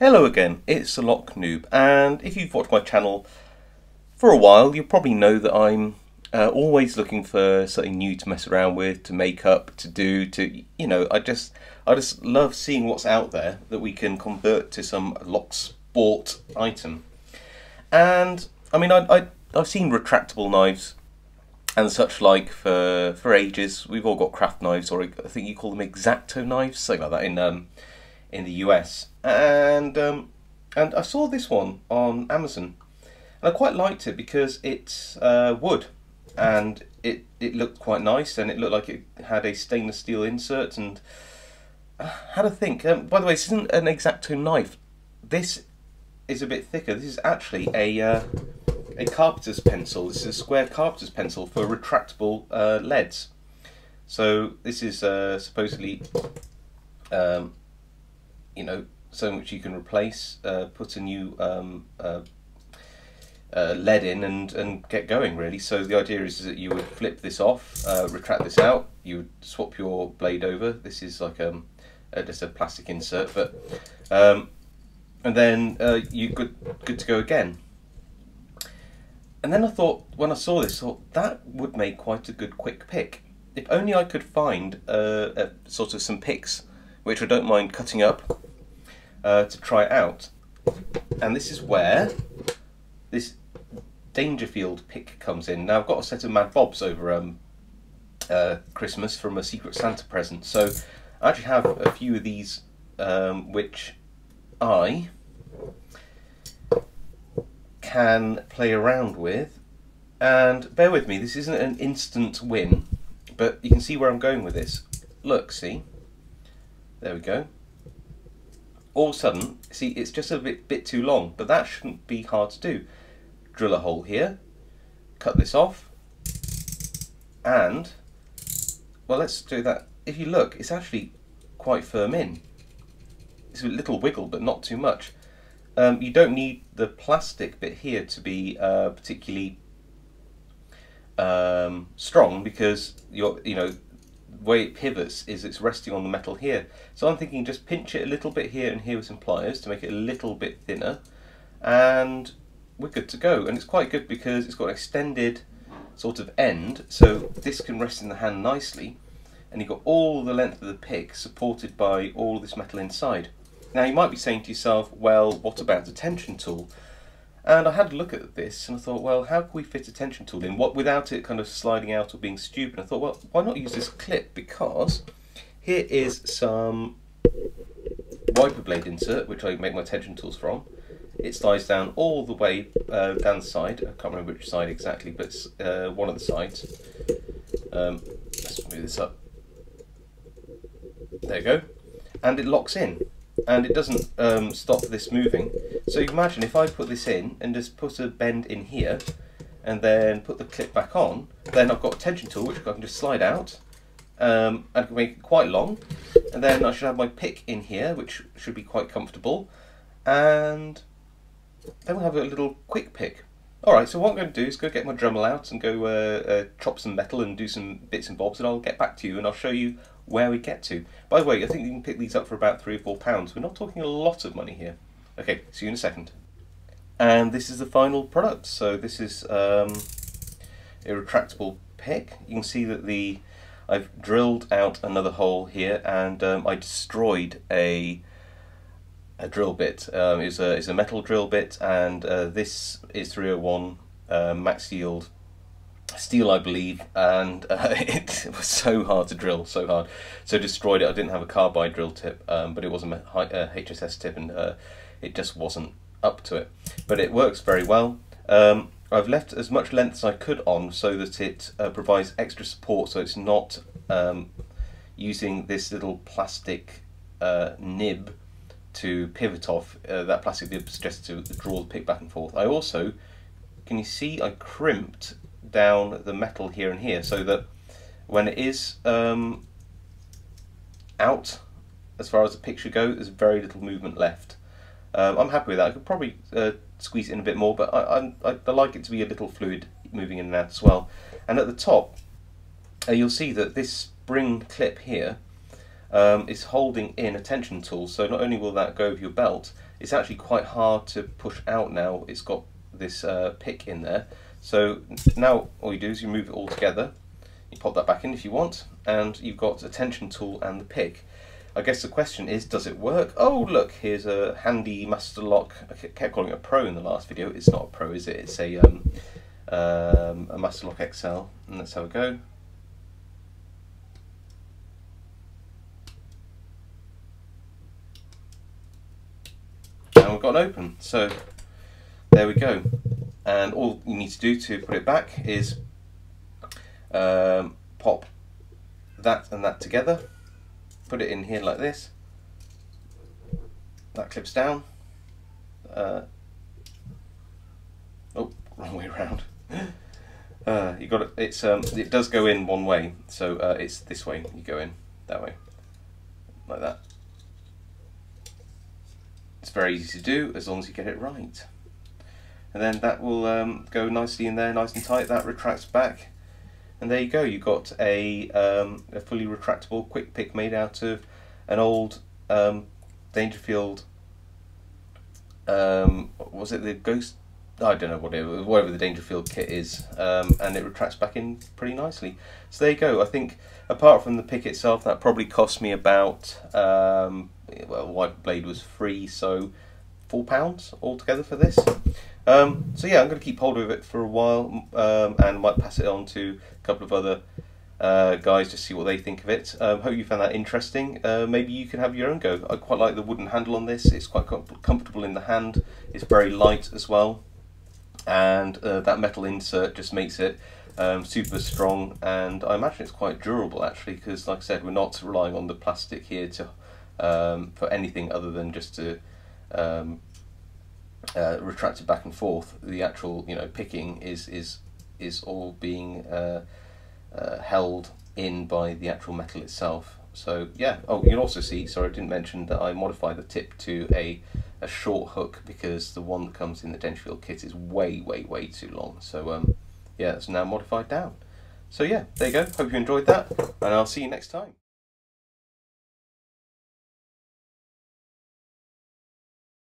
Hello again, it's the Lock Noob, and if you've watched my channel for a while, you'll probably know that I'm always looking for something new to mess around with, to make up, to do, I just love seeing what's out there that we can convert to some locksport item. And I mean, I've seen retractable knives and such like for ages. We've all got craft knives, or I think you call them X-Acto knives, something like that in the US, and I saw this one on Amazon, and I quite liked it because it's wood, and it looked quite nice, and it looked like it had a stainless steel insert, and I had to think. By the way, this isn't an X-Acto knife. This is a bit thicker. This is actually a Carpenter's pencil. This is a square Carpenter's pencil for retractable leads. So this is supposedly something which you can replace, put a new lead in and get going, really. So the idea is that you would flip this off, retract this out, you would swap your blade over. This is like just a plastic insert, but and then you're good to go again. And then I thought, when I saw this, that would make quite a good quick pick. If only I could find sort of some picks, which I don't mind cutting up to try it out. And this is where this Dangerfield pick comes in. Now, I've got a set of Mad Bobs over Christmas from a Secret Santa present, so I actually have a few of these which I can play around with. And bear with me, this isn't an instant win, but you can see where I'm going with this. Look, see? There we go. All of a sudden, see, it's just a bit too long, but that shouldn't be hard to do. Drill a hole here, cut this off, and, well, let's do that. If you look, it's actually quite firm in. It's a little wiggle, but not too much. You don't need the plastic bit here to be particularly strong, because the way it pivots is it's resting on the metal here. So I'm thinking just pinch it a little bit here and here with some pliers to make it a little bit thinner, and we're good to go. And it's quite good because it's got an extended sort of end, so this can rest in the hand nicely, and you've got all the length of the pick supported by all this metal inside. Now you might be saying to yourself, well, what about a tension tool? And I had a look at this and I thought, well, how can we fit a tension tool in without it kind of sliding out or being stupid? I thought, well, why not use this clip? Because here is some wiper blade insert, which I make my tension tools from. It slides down all the way down the side. I can't remember which side exactly, but it's one of the sides. Let's move this up. There you go. And it locks in. And it doesn't stop this moving. So you imagine if I put this in and just put a bend in here and then put the clip back on, then I've got a tension tool which I can just slide out and I can make it quite long, and then I should have my pick in here, which should be quite comfortable, and then we'll have a little quick pick. Alright, so what I'm going to do is go get my Dremel out and go chop some metal and do some bits and bobs, and I'll get back to you and I'll show you where we get to. By the way, I think you can pick these up for about £3 or £4. We're not talking a lot of money here. Okay, see you in a second. And this is the final product. So this is a retractable pick. You can see that I've drilled out another hole here, and I destroyed a drill bit. It's a metal drill bit, and this is 301 max yield steel, I believe, and it was so hard to drill, so hard. So destroyed it. I didn't have a carbide drill tip, but it was a HSS tip, and it just wasn't up to it. But it works very well. I've left as much length as I could on so that it provides extra support, so it's not using this little plastic nib to pivot off. That plastic nib suggests to draw the pick back and forth. I also, can you see, I crimped down the metal here and here so that when it is out, as far as the pick should go, there's very little movement left. I'm happy with that. I could probably squeeze it in a bit more, but I like it to be a little fluid moving in and out as well. And at the top, you'll see that this spring clip here is holding in a tension tool, so not only will that go over your belt, it's actually quite hard to push out now. It's got this pick in there. So now all you do is you move it all together, you pop that back in if you want, and you've got a tension tool and the pick. I guess the question is, does it work? Oh look, here's a handy master lock. I kept calling it a Pro in the last video. It's not a Pro, is it? It's a master lock XL, and let's have a go. And we've got an open, so there we go. And all you need to do to put it back is pop that and that together, put it in here like this, that clips down, oh, wrong way around. You got it. It's it does go in one way, so it's this way. You go in that way, like that. It's very easy to do as long as you get it right. And then that will go nicely in there, nice and tight. That retracts back, and there you go. You've got a fully retractable quick pick made out of an old Dangerfield. Was it the Ghost? I don't know whatever the Dangerfield kit is, and it retracts back in pretty nicely. So there you go. I think apart from the pick itself, that probably cost me about well, the white blade was free, so £4 altogether for this. So yeah, I'm going to keep hold of it for a while, and might pass it on to a couple of other guys to see what they think of it. Hope you found that interesting. Maybe you can have your own go. I quite like the wooden handle on this. It's quite comfortable in the hand. It's very light as well, and that metal insert just makes it super strong, and I imagine it's quite durable actually, because like I said, we're not relying on the plastic here to for anything other than just to retract it back and forth. The actual, you know, picking is all being held in by the actual metal itself. So yeah. Oh, you'll also see, sorry I didn't mention that I modified the tip to a short hook, because the one that comes in the Dangerfield kit is way too long. So yeah, it's now modified down. So yeah, there you go. Hope you enjoyed that, and I'll see you next time.